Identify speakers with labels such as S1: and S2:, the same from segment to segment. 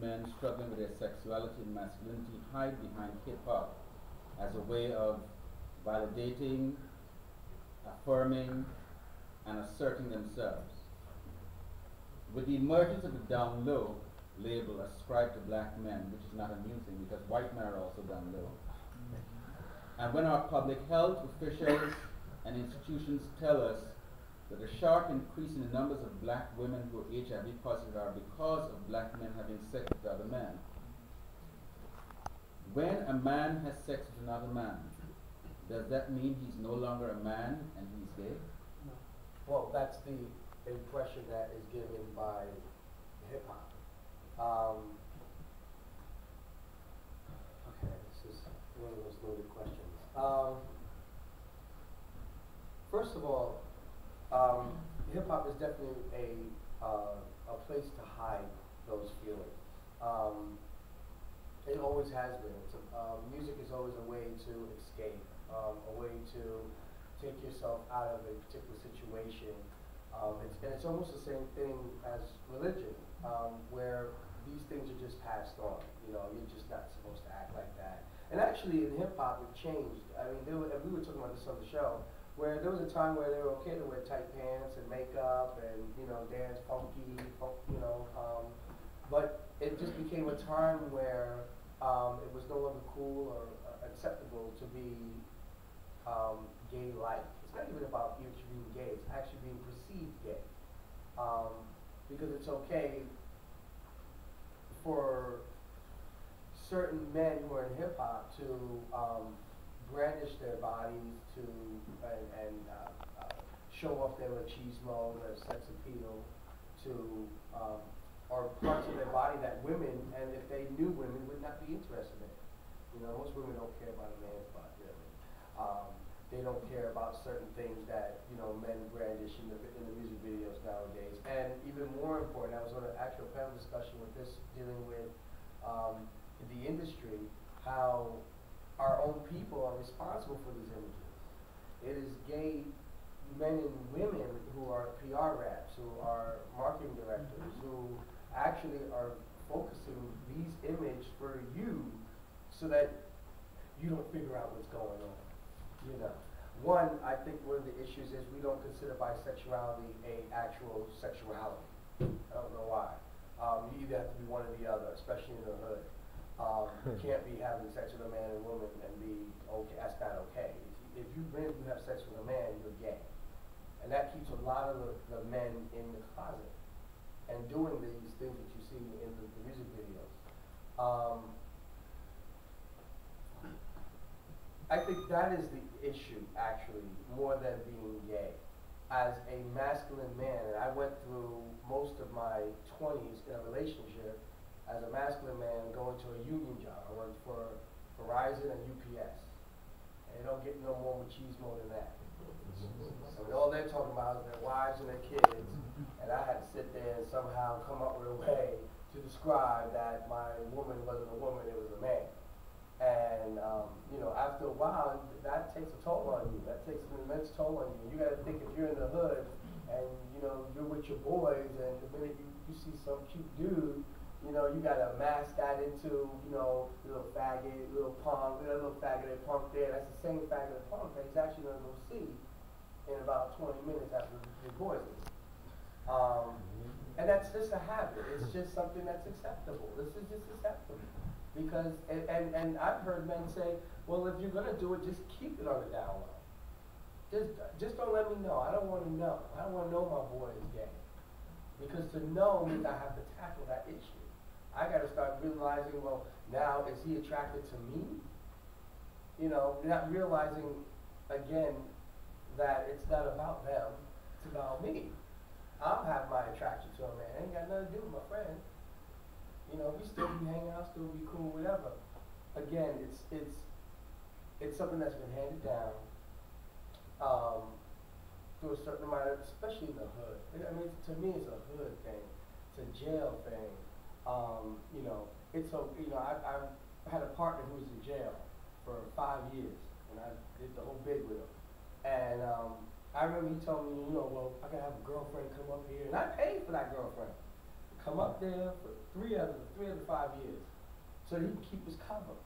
S1: men struggling with their sexuality and masculinity hide behind hip-hop as a way of validating, affirming, and asserting themselves. With the emergence of the down low label ascribed to black men, which is not a new thing because white men are also down low, and when our public health officials and institutions tell us that the sharp increase in the numbers of black women who are HIV positive are because of black men having sex with other men. When a man has sex with another man, does that mean he's no longer a man and he's gay?
S2: No. Well, that's the impression that is given by hip hop. Okay, this is one of those loaded questions. First of all, hip hop is definitely a place to hide those feelings. It always has been. Music is always a way to escape, a way to take yourself out of a particular situation. And it's almost the same thing as religion, where these things are just passed on. You know, you're just not supposed to act like that. And actually, in hip hop, it changed. I mean, and we were talking about this on the show, where there was a time where they were okay to wear tight pants and makeup and dance funky, but it just became a time where it was no longer cool or acceptable to be gay-like. It's not even about you being gay, it's actually being perceived gay. Because it's okay for certain men who are in hip-hop to brandish their bodies and show off their machismo, their sex appeal, or parts of their body that women, and if they knew women, would not be interested in. Most women don't care about a man's butt, really. They don't care about certain things that men brandish in the music videos nowadays. And even more important, I was on an actual panel discussion with this, dealing with the industry, how our own people are responsible for these images. It is gay men and women who are PR reps, who are marketing directors, who actually are focusing these images for you so that you don't figure out what's going on. One, I think one of the issues is we don't consider bisexuality a actual sexuality. I don't know why. You either have to be one or the other, especially in the hood. You can't be having sex with a man and woman and be okay. That's not okay. If you really have sex with a man, you're gay. And that keeps a lot of the men in the closet and doing these things that you see in the music videos. I think that is the issue, actually, more than being gay. As a masculine man, and I went through most of my 20s in a relationship as a masculine man going to a union job. I worked for Verizon and UPS. And you don't get no more machismo than that. So all they're talking about is their wives and their kids, and I had to sit there and somehow come up with a way to describe that my woman wasn't a woman, it was a man. And after a while, that takes a toll on you. That takes an immense toll on you. You got to think, if you're in the hood and you're with your boys, and the minute you see some cute dude, you got to mask that into little faggot, little punk, little faggot and punk there. That's the same faggot and punk that he's actually going to go see in about 20 minutes after his boys leave. And that's just a habit. It's just something that's acceptable. This is just acceptable. Because, and I've heard men say, well, if you're going to do it, just keep it on the down low. Just don't let me know. I don't want to know. I don't want to know my boy is gay. Because to know means I have to tackle that issue. I got to start realizing, well, now is he attracted to me? Not realizing, again, that it's not about them, it's about me. I'll have my attraction to a man. It ain't got nothing to do with my friend. We still be hanging out, still be cool, whatever. Again, it's something that's been handed down through a certain amount of, especially in the hood. I mean, to me, it's a hood thing. It's a jail thing. I had a partner who was in jail for 5 years, and I did the whole bid with him. And I remember he told me, well, I gotta have a girlfriend come up here, and I paid for that girlfriend to come up there for three of the 5 years, so he can keep his cover.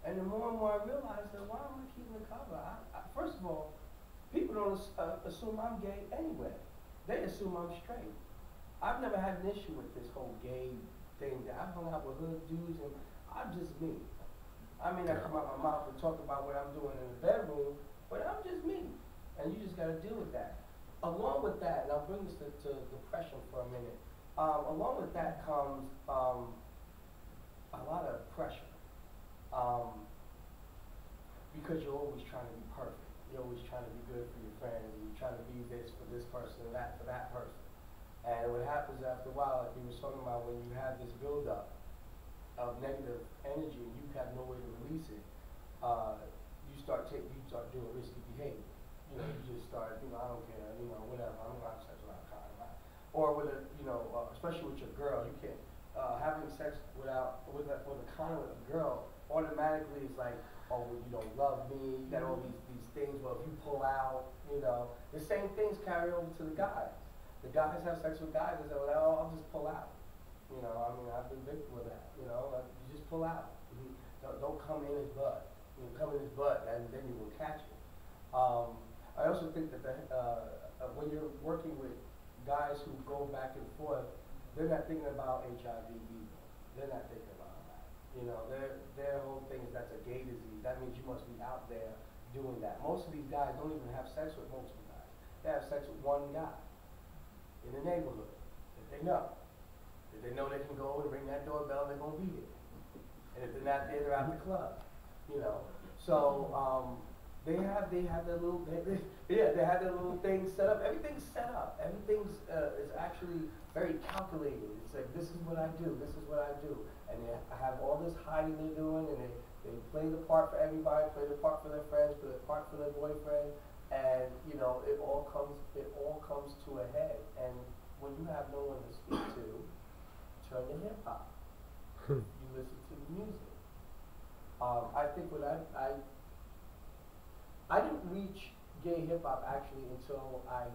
S2: And the more and more I realized that, why am I keeping the cover? First of all, people don't assume I'm gay anyway. They assume I'm straight. I've never had an issue with this whole gay thing. That I've hung out with hood dudes, and I'm just me. I mean, I come out my mouth and talk about what I'm doing in the bedroom, but I'm just me. And you just got to deal with that. Along with that, and I'll bring this to depression for a minute. Along with that comes a lot of pressure. Because you're always trying to be perfect. You're always trying to be good for your friends, and you're trying to be this for this person and that for that person. And what happens after a while, like we were talking about, when you have this buildup of negative energy and you have no way to release it, you start doing risky behavior. You know, you just start, I don't care, whatever, I'm gonna have sex without a condom. Or with especially with your girl, you can't, having sex with a condom with a girl automatically is like, oh, well, you don't love me, you got all these things, well, if you pull out, the same things carry over to the guys. The guys have sex with guys and say, well, I'll just pull out. I've been victim of that, you just pull out. Don't come in his butt. Come in his butt, and then you will catch it. I also think that when you're working with guys who go back and forth, they're not thinking about HIV either. They're not thinking about that. Their whole thing is that's a gay disease. That means you must be out there doing that. Most of these guys don't even have sex with multiple guys. They have sex with one guy in the neighborhood that they know. If they know they can go and ring that doorbell, they're going to be there. And if they're not there, they're out the club. So they have their little they have their little things set up. Everything's set up. Everything's is actually very calculated. It's like, this is what I do. This is what I do. And they have all this hiding they're doing, and they play the part for everybody, play the part for their friends, play the part for their boyfriend, and it all comes to a head. And when you have no one to speak to, turn to hip hop. You listen to the music. I think when I didn't reach gay hip hop actually until I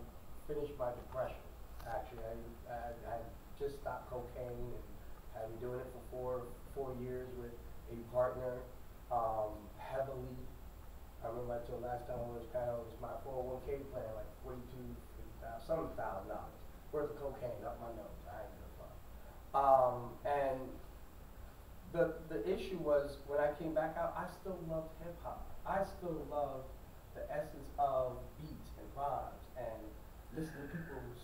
S2: finished my depression. Actually, I just stopped cocaine and had been doing it for four years with a partner, heavily. I remember I told last time on this panel, it was my 401k plan, like $42,000 worth of cocaine up my nose. I ain't gonna fun. And the issue was, when I came back out, I still loved hip hop. I still loved the essence of beats and rhymes and listening to people's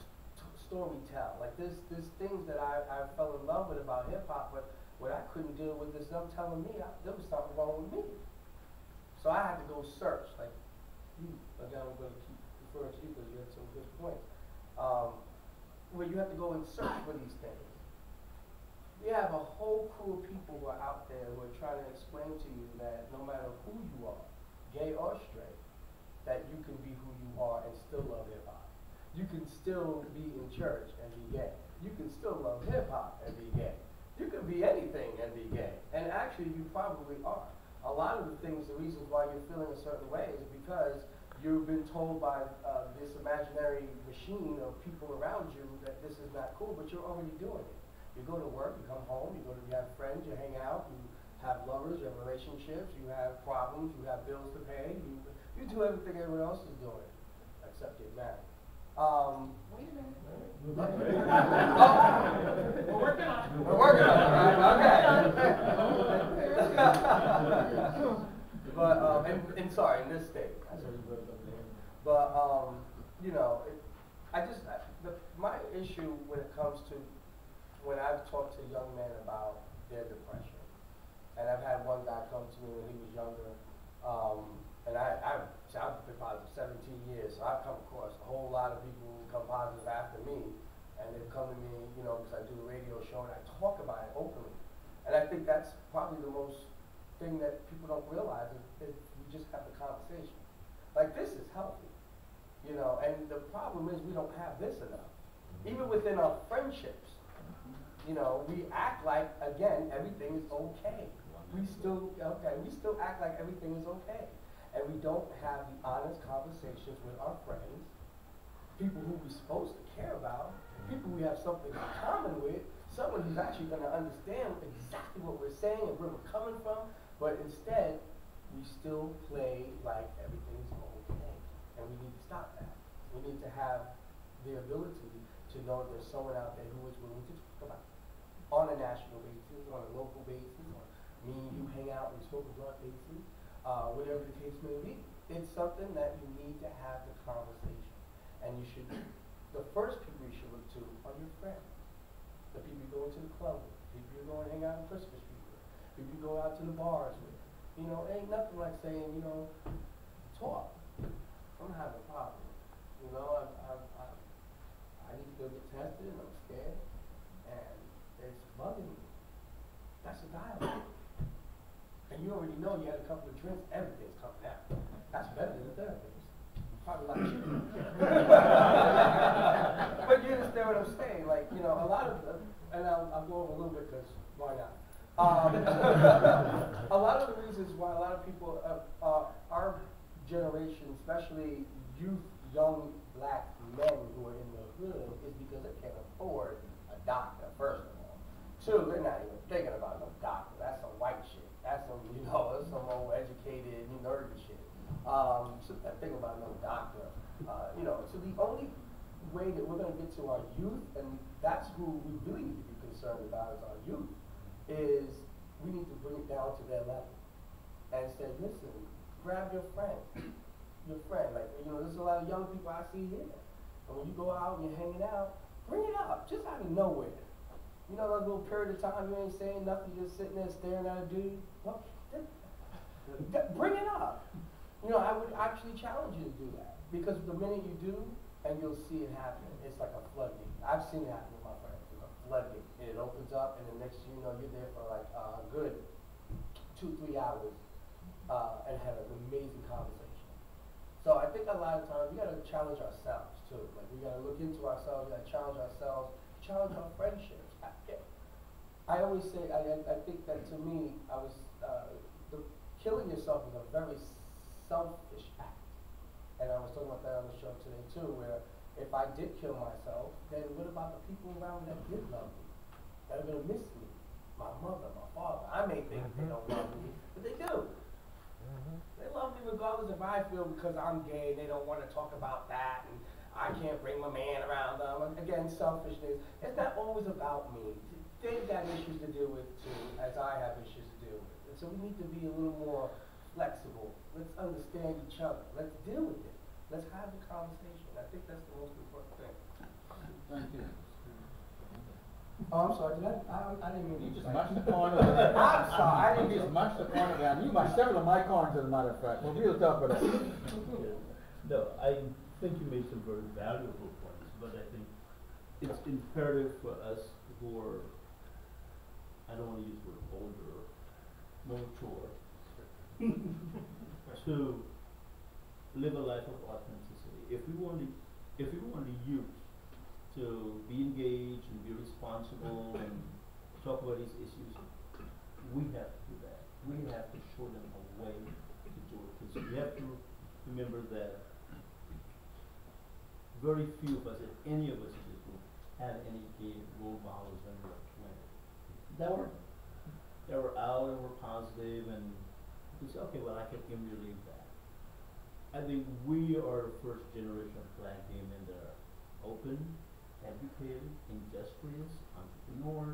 S2: story tell. Like there's things that I fell in love with about hip hop, but what I couldn't deal with is them telling me there was something wrong with me. So I had to go search. Like again, I'm going to keep referring to you because you had some good points. Where you have to go and search for these things. We have a whole crew of people who are out there who are trying to explain to you that no matter who you are, gay or straight, that you can be who you are and still love hip hop. You can still be in church and be gay. You can still love hip hop and be gay. You can be anything and be gay. And actually, you probably are. A lot of the things, the reasons why you're feeling a certain way is because you've been told by this imaginary machine of people around you that this is not cool, but you're already doing it. You go to work, you come home, you have friends, you hang out, you have lovers, you have relationships, you have problems, you have bills to pay, you do everything everyone else is doing, except get married.
S3: Wait a minute.
S2: We're working on it. We're working on it, right? Okay. But, and sorry, in this state, I said you broke up there. But, my issue when it comes to, when I've talked to young men about their depression, and I've had one guy come to me when he was younger, and I've been positive 17 years, so I've come across a whole lot of people who come positive after me, and they've come to me, because I do a radio show and I talk about it openly. And I think that's probably the most thing that people don't realize is we just have the conversation. Like, this is healthy, and the problem is we don't have this enough. Even within our friendships, we act like, again, everything is okay. We still act like everything is okay. And we don't have the honest conversations with our friends people who we're supposed to care about, people we have something in common with, someone who's actually going to understand exactly what we're saying and where we're coming from, but instead, we still play like everything's okay. And we need to stop that. We need to have the ability to know there's someone out there who is willing to talk about it on a national basis, on a local basis, on me and you hang out and smoke a blunt basis, whatever the case may be. It's something that you need to have the conversation. And you should, the first people you should look to are your friends. The people you go into the club with, people you go and hang out on Christmas Street with, people you go out to the bars with. You know, it ain't nothing like saying, you know, talk. I'm having a problem. You know, I need to go get tested and I'm scared and it's bugging me. That's a dialogue. And you already know you had a couple of drinks, everything's coming out. That's better than a therapist. Probably like you. But you understand what I'm saying? Like, you know, a lot of them, and I'll go over a little bit because why not? A lot of the reasons why a lot of people, our generation, especially youth, young black men who are in the hood, is because they can't afford a doctor, first of all. Two, they're not even thinking about no doctor. That's some white shit. That's some, you know, that's some old educated, nerdy shit. So they're thinking about no doctor. You know, so the only way that we're going to get to our youth, and that's who we really need to be concerned about is our youth, is we need to bring it down to their level and say, listen, grab your friend. Like, you know, there's a lot of young people I see here. And when you go out and you're hanging out, bring it up, just out of nowhere. You know, that little period of time you ain't saying nothing, just sitting there staring at a dude. Well, bring it up. You know, I would actually challenge you to do that. Because the minute you do, and you'll see it happen, it's like a floodgate. I've seen it happen with my friends. It's a floodgate. It opens up, and the next thing you know, you're there for like a good 2-3 hours and have an amazing conversation. So I think a lot of times we gotta challenge ourselves too. Like we gotta look into ourselves, we gotta challenge ourselves, challenge our friendships. I always say, I think that to me, killing yourself is a very selfish act. And I was talking about that on the show today too, where if I did kill myself, then what about the people around me that did love me, that are gonna miss me? My mother, my father. I may think they don't love me, but they do. They love me regardless if I feel because I'm gay, they don't want to talk about that, and I can't bring my man around them. And again, selfishness. It's not always about me. They've got issues to deal with too, as I have issues to deal with. And so we need to be a little more flexible. Let's understand each other. Let's deal with it. Let's have the conversation. I think that's the most important thing.
S1: Thank you.
S2: Oh, I'm sorry. I didn't mean
S1: You
S2: to
S1: just mashed the corner down.
S2: I'm sorry. I didn't
S1: You
S2: mean
S1: just mashed the corner down. You mashed several of my corners, as a matter of fact. Well, we'll talk about that.
S4: No, I think you made some very valuable points, but I think it's imperative for us who are, I don't want to use the word older, more mature, to live a life of authenticity. If we want the youth to be engaged and be responsible and talk about these issues, we have to do that. We have to show them a way to do it. Because we have to remember that very few of us, if any of us in this group, had any gay role models when we were 20. They were out and were positive, and you say, okay, well, I can emulate that. I think we are the first generation of black gay men that are open, educated, industrious, entrepreneur,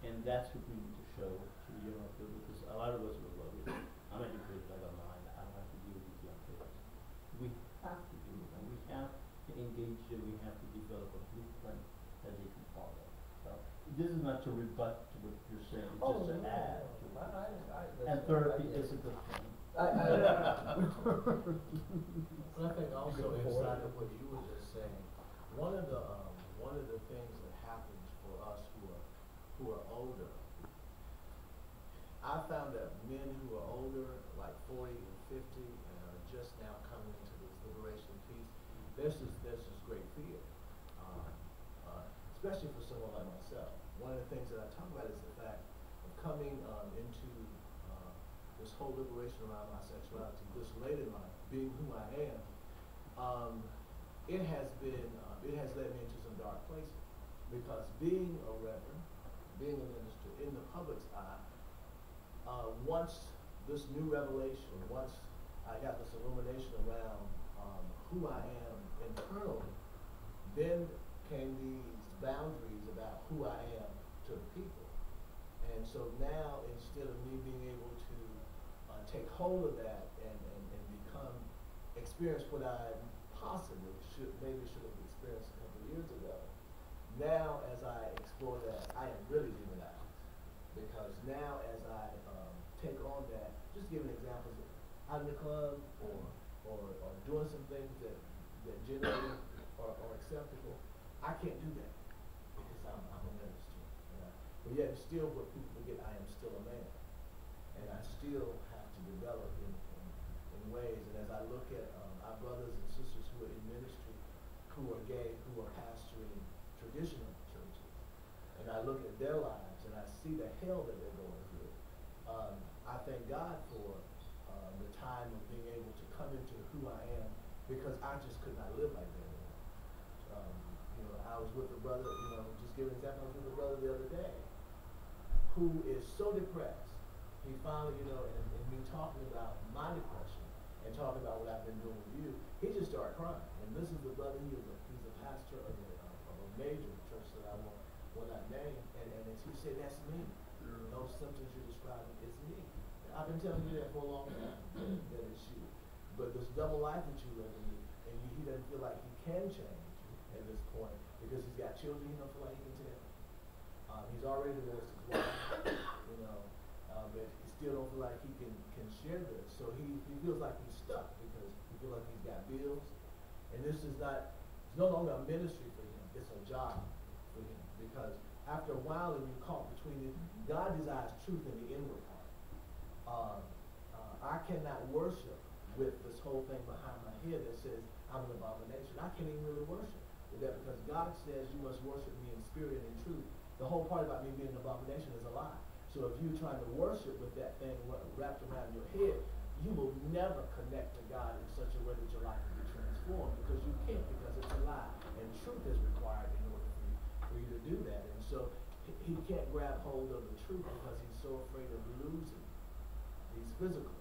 S4: and that's what we need to show to the young people, because a lot of us are well, I'm educated, I got mine, I don't have to deal with these young kids. We have to do it, and we have to engage them, we have to develop a blueprint that they can follow. So this is not to rebut to what you're saying, it's just to add to what you're saying. And therapy is a good thing.
S5: But I think also inside of what you were just saying, one of the things that happens for us who are older, I found that men who are older, like 40 and 50, and are just now coming into this liberation piece, there's this great fear, especially for someone like myself. One of the things that I talk about is the fact of coming into this whole liberation around my sexuality, this late in life, being who I am. it has led me into some dark places, because being a reverend, being a minister in the public's eye, once this new revelation, once I got this illumination around who I am internally, then came these boundaries about who I am to the people. And so now, instead of me being able to take hold of that and experience what I possibly maybe should have experienced a couple of years ago, now as I explore that, I am really demonized. Because now as I take on that, just giving examples of out in the club or doing some things that generally are acceptable, I can't do that because I'm a minister. But yet still what people forget, I am still a man. And I still have to develop in ways. And as I look at our brothers and sisters who are in ministry, who are gay, who are pastoring traditional churches, and I look at their lives and I see the hell that they're going through, I thank God for the time of being able to come into who I am, because I just could not live like that anymore. I was with a brother, just give an example, I was with a brother the other day who is so depressed. He finally, and me talking about my depression and talking about what I've been doing with you, he just started crying. And this is the brother, he's a pastor of a major church that I will not name, and he said, that's me. Those symptoms you're describing, it's me. And I've been telling you that for a long time, that it's you. But this double life that you live in, and he doesn't feel like he can change at this point, because he's got children he don't feel like he can tell. He's already divorced his wife, but he still don't feel like he can share this. So he feels like he's stuck, because he feels like he's got bills. And it's no longer a ministry for him, it's a job for him. Because after a while, and you're caught between it, God desires truth in the inward heart. I cannot worship with this whole thing behind my head that says I'm an abomination. I can't even really worship with that, because God says you must worship me in spirit and in truth. The whole part about me being an abomination is a lie. So if you're trying to worship with that thing wrapped around your head, you will never connect to God in such a way that your life will be transformed, because you can't, because it's a lie. And truth is required in order for you to do that. And so he can't grab hold of the truth because he's so afraid of losing these physical